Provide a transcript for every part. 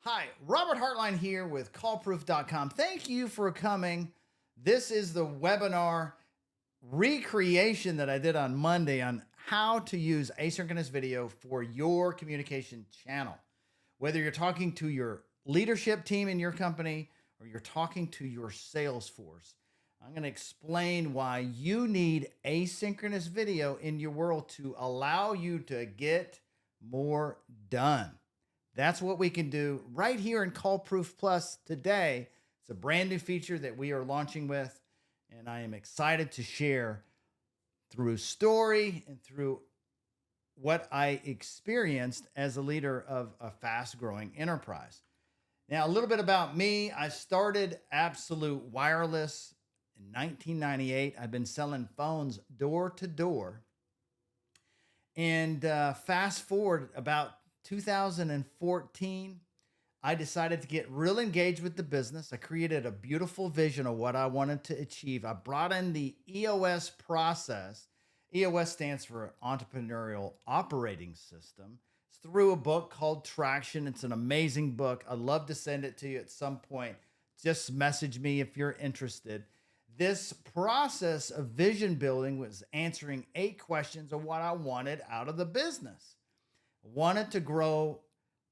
Hi, Robert Hartline here with CallProof.com. Thank you for coming. This is the webinar recreation that I did on Monday on how to use asynchronous video for your communication channel. Whether you're talking to your leadership team in your company or you're talking to your sales force, I'm going to explain why you need asynchronous video in your world to allow you to get more done. That's what we can do right here in CallProof Plus today. It's a brand new feature that we are launching with, and I am excited to share through story and through what I experienced as a leader of a fast-growing enterprise. Now, a little bit about me. I started Absolute Wireless in 1998. I've been selling phones door to door. And fast forward about 2014, I decided to get real engaged with the business. I created a beautiful vision of what I wanted to achieve. I brought in the EOS process. EOS stands for Entrepreneurial Operating System. It's through a book called Traction. It's an amazing book. I'd love to send it to you at some point. Just message me if you're interested. This process of vision building was answering 8 questions of what I wanted out of the business. I wanted to grow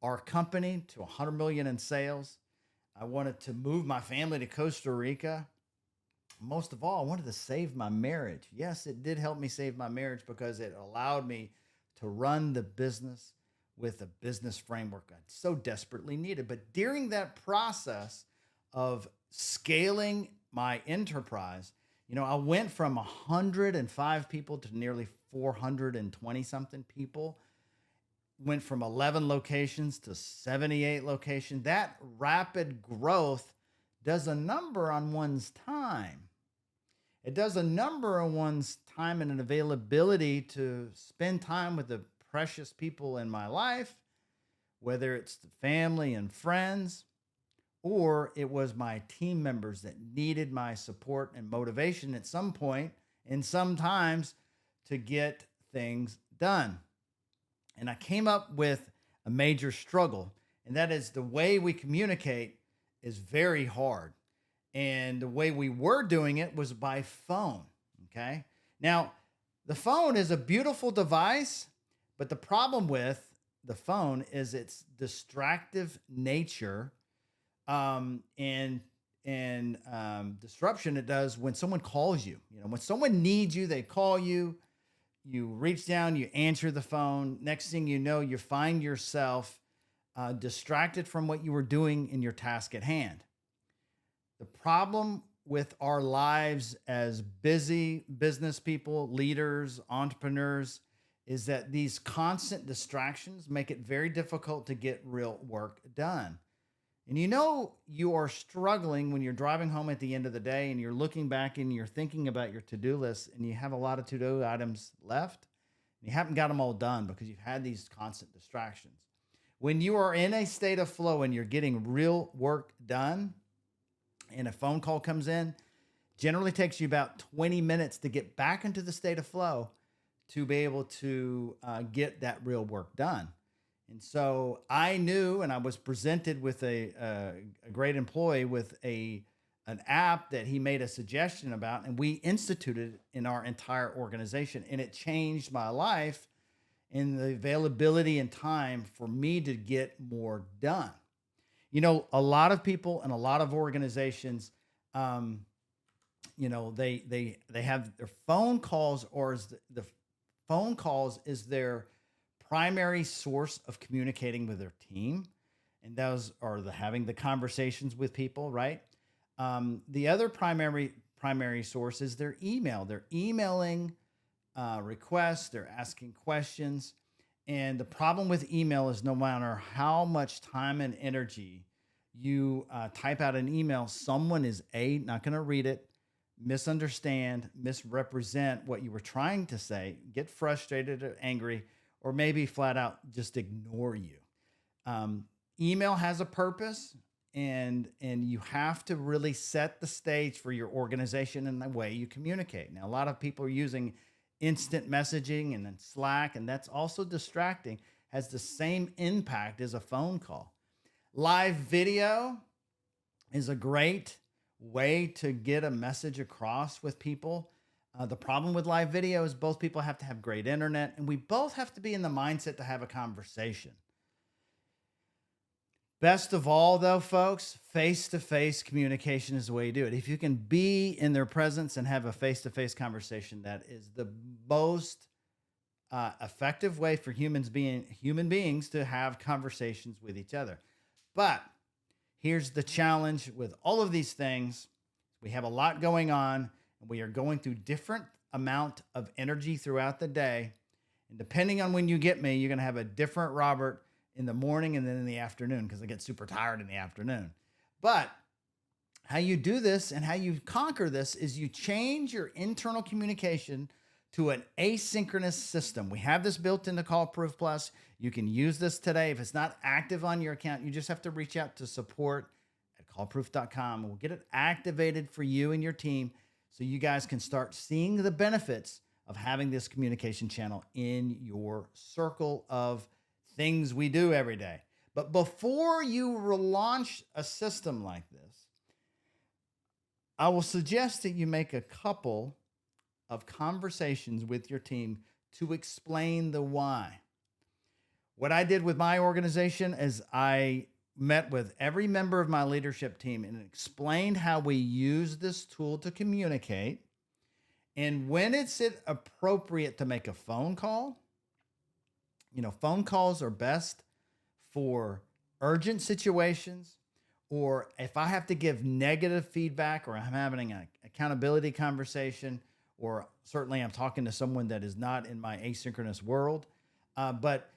our company to 100 million in sales. I wanted to move my family to Costa Rica. Most of all, I wanted to save my marriage. Yes, it did help me save my marriage because it allowed me to run the business with a business framework I so desperately needed. But during that process of scaling my enterprise, I went from 105 people to nearly 420 something people. Went from 11 locations to 78 locations. That rapid growth does a number on one's time. It does a number on one's time and an availability to spend time with the precious people in my life, whether it's the family and friends, or it was my team members that needed my support and motivation at some point and sometimes to get things done. And I came up with a major struggle, and that is the way we communicate is very hard. And the way we were doing it was by phone. Okay. Now, the phone is a beautiful device, but the problem with the phone is its distractive nature and disruption it does when someone calls you. When someone needs you, they call you. You reach down, you answer the phone. Next thing you know, you find yourself distracted from what you were doing in your task at hand. The problem with our lives as busy business people, leaders, entrepreneurs, is that these constant distractions make it very difficult to get real work done. And you are struggling when you're driving home at the end of the day and you're looking back and you're thinking about your to-do list and you have a lot of to-do items left. And you haven't got them all done because you've had these constant distractions. When you are in a state of flow and you're getting real work done and a phone call comes in, generally takes you about 20 minutes to get back into the state of flow to be able to get that real work done. And so I knew, and I was presented with a great employee with an app that he made a suggestion about, and we instituted it in our entire organization. And it changed my life in the availability and time for me to get more done. A lot of people and a lot of organizations, they have their phone calls, or the phone calls is their primary source of communicating with their team, and those are having the conversations with people, right? The other primary source is their email. They're emailing requests, they're asking questions, and the problem with email is no matter how much time and energy you type out an email, someone is not going to read it, misunderstand, misrepresent what you were trying to say, get frustrated or angry, or maybe flat out just ignore you. Email has a purpose, and you have to really set the stage for your organization and the way you communicate. Now, a lot of people are using instant messaging and then Slack, and that's also distracting, has the same impact as a phone call. Live video is a great way to get a message across with people. The problem with live video is both people have to have great internet, and we both have to be in the mindset to have a conversation. Best of all, though, folks, face-to-face communication is the way you do it. If you can be in their presence and have a face-to-face conversation, that is the most effective way for human beings to have conversations with each other. But here's the challenge with all of these things. We have a lot going on, and we are going through different amount of energy throughout the day. And depending on when you get me, you're going to have a different Robert in the morning and then in the afternoon, because I get super tired in the afternoon. But how you do this and how you conquer this is you change your internal communication to an asynchronous system. We have this built into CallProof Plus. You can use this today. If it's not active on your account, you just have to reach out to support at callproof.com. We'll get it activated for you and your team so you guys can start seeing the benefits of having this communication channel in your circle of things we do every day. But before you relaunch a system like this, I will suggest that you make a couple of conversations with your team to explain the why. What I did with my organization is I met with every member of my leadership team and explained how we use this tool to communicate, and when it's appropriate to make a phone call. Phone calls are best for urgent situations, or if I have to give negative feedback, or I'm having an accountability conversation, or certainly I'm talking to someone that is not in my asynchronous world. But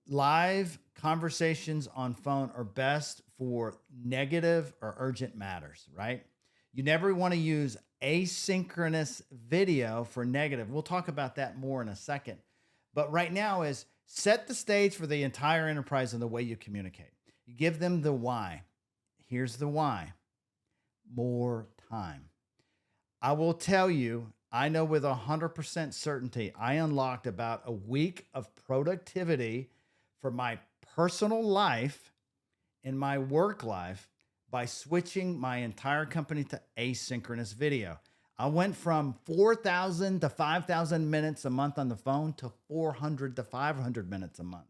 live conversations on phone are best for negative or urgent matters, right? You never want to use asynchronous video for negative. We'll talk about that more in a second. But right now is set the stage for the entire enterprise and the way you communicate. You give them the why. Here's the why. More time. I will tell you, I know with 100% certainty, I unlocked about a week of productivity for my personal life and my work life by switching my entire company to asynchronous video. I went from 4,000 to 5,000 minutes a month on the phone to 400 to 500 minutes a month.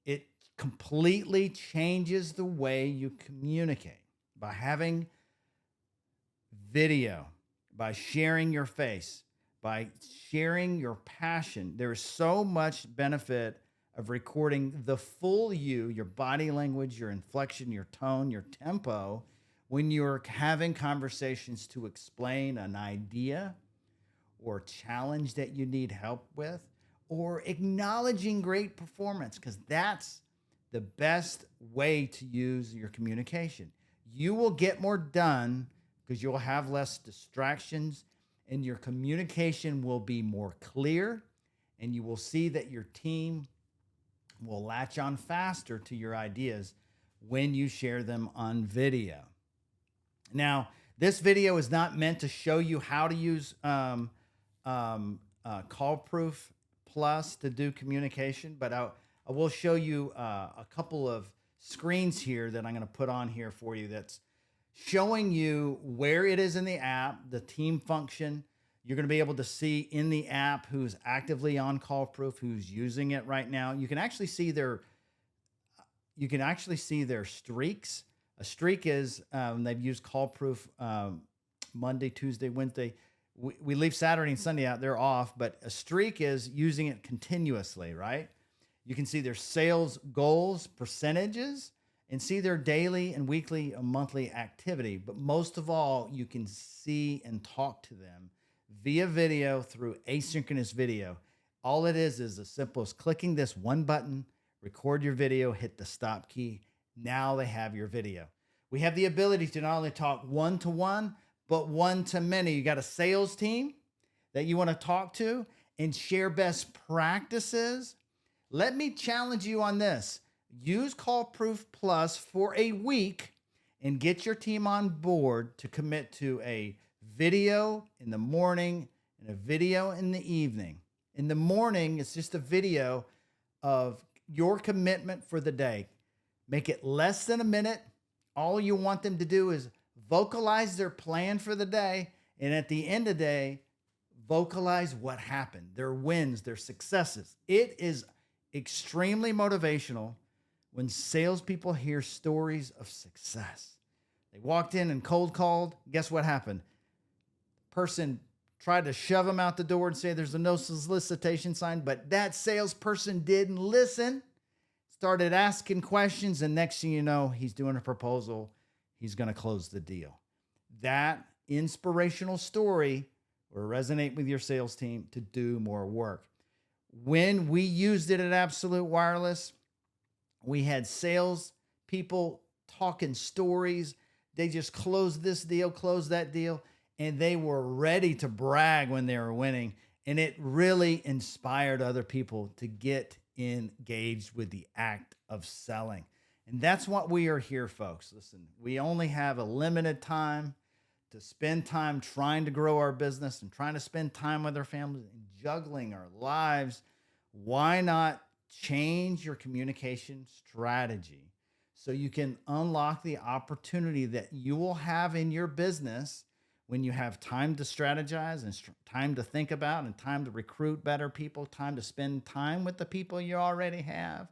It completely changes the way you communicate by having video, by sharing your face, by sharing your passion. There's so much benefit of recording the full you, your body language, your inflection, your tone, your tempo, when you're having conversations to explain an idea or challenge that you need help with, or acknowledging great performance, because that's the best way to use your communication. You will get more done because you'll have less distractions, and your communication will be more clear, and you will see that your team will latch on faster to your ideas when you share them on video. Now, this video is not meant to show you how to use CallProof Plus to do communication, but I will show you a couple of screens here that I'm going to put on here for you that's showing you where it is in the app, the team function. You're going to be able to see in the app who's actively on CallProof, who's using it right now. You can actually see their streaks. A streak is they've used CallProof Monday, Tuesday, Wednesday. We leave Saturday and Sunday out. They're off, but a streak is using it continuously, right? You can see their sales goals, percentages, and see their daily and weekly and monthly activity. But most of all, you can see and talk to them via video through asynchronous video. All it is as simple as clicking this one button, record your video, hit the stop key. Now they have your video. We have the ability to not only talk one-to-one, but one-to-many. You got a sales team that you want to talk to and share best practices. Let me challenge you on this. Use CallProof Plus for a week and get your team on board to commit to a video in the morning and a video in the evening. In the morning, it's just a video of your commitment for the day. Make it less than a minute. All you want them to do is vocalize their plan for the day. And at the end of the day, vocalize what happened, their wins, their successes. It is extremely motivational when salespeople hear stories of success. They walked in and cold called. Guess what happened? Person tried to shove them out the door and say there's a no solicitation sign, but that salesperson didn't listen, started asking questions, and next thing you know, he's doing a proposal. He's going to close the deal. That inspirational story will resonate with your sales team to do more work. When we used it at Absolute Wireless, we had sales people talking stories. They just closed this deal, closed that deal, and they were ready to brag when they were winning. And it really inspired other people to get engaged with the act of selling. And that's what we are here, folks. Listen, we only have a limited time to spend time trying to grow our business and trying to spend time with our families and juggling our lives. Why not change your communication strategy so you can unlock the opportunity that you will have in your business when you have time to strategize and time to think about and time to recruit better people, time to spend time with the people you already have,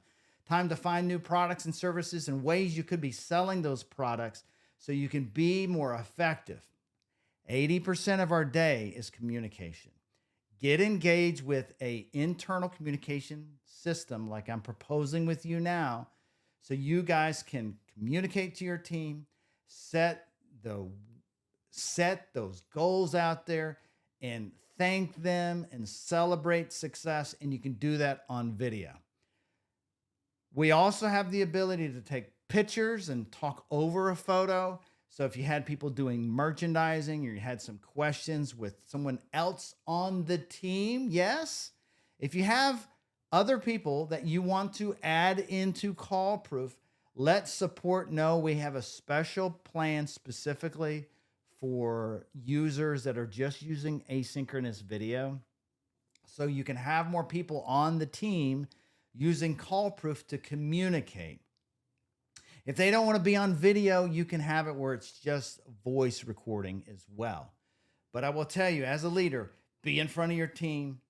time to find new products and services and ways you could be selling those products so you can be more effective. 80% of our day is communication. Get engaged with an internal communication system like I'm proposing with you now so you guys can communicate to your team, set those goals out there and thank them and celebrate success, and you can do that on video. We also have the ability to take pictures and talk over a photo. So if you had people doing merchandising or you had some questions with someone else on the team, yes. If you have other people that you want to add into CallProof, let support know we have a special plan specifically for users that are just using asynchronous video. So you can have more people on the team using CallProof to communicate. If they don't want to be on video, you can have it where it's just voice recording as well. But I will tell you, as a leader, be in front of your team,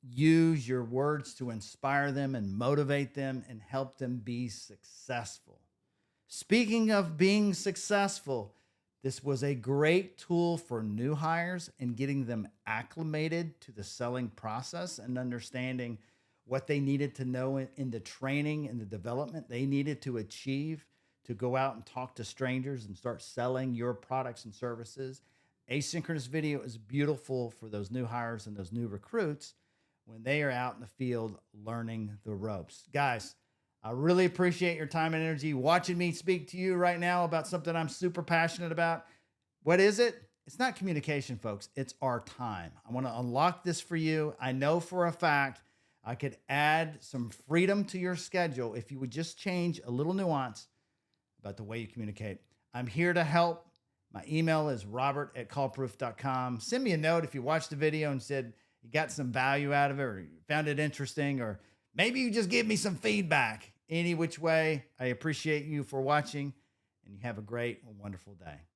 use your words to inspire them and motivate them and help them be successful. Speaking of being successful, this was a great tool for new hires and getting them acclimated to the selling process and understanding what they needed to know in the training and the development they needed to achieve to go out and talk to strangers and start selling your products and services. Asynchronous video is beautiful for those new hires and those new recruits when they are out in the field learning the ropes. Guys, I really appreciate your time and energy watching me speak to you right now about something I'm super passionate about. What is it? It's not communication, folks. It's our time. I want to unlock this for you. I know for a fact I could add some freedom to your schedule if you would just change a little nuance about the way you communicate. I'm here to help. My email is robert@callproof.com. Send me a note if you watched the video and said you got some value out of it or you found it interesting, or maybe you just give me some feedback. Any which way, I appreciate you for watching, and you have a great and wonderful day.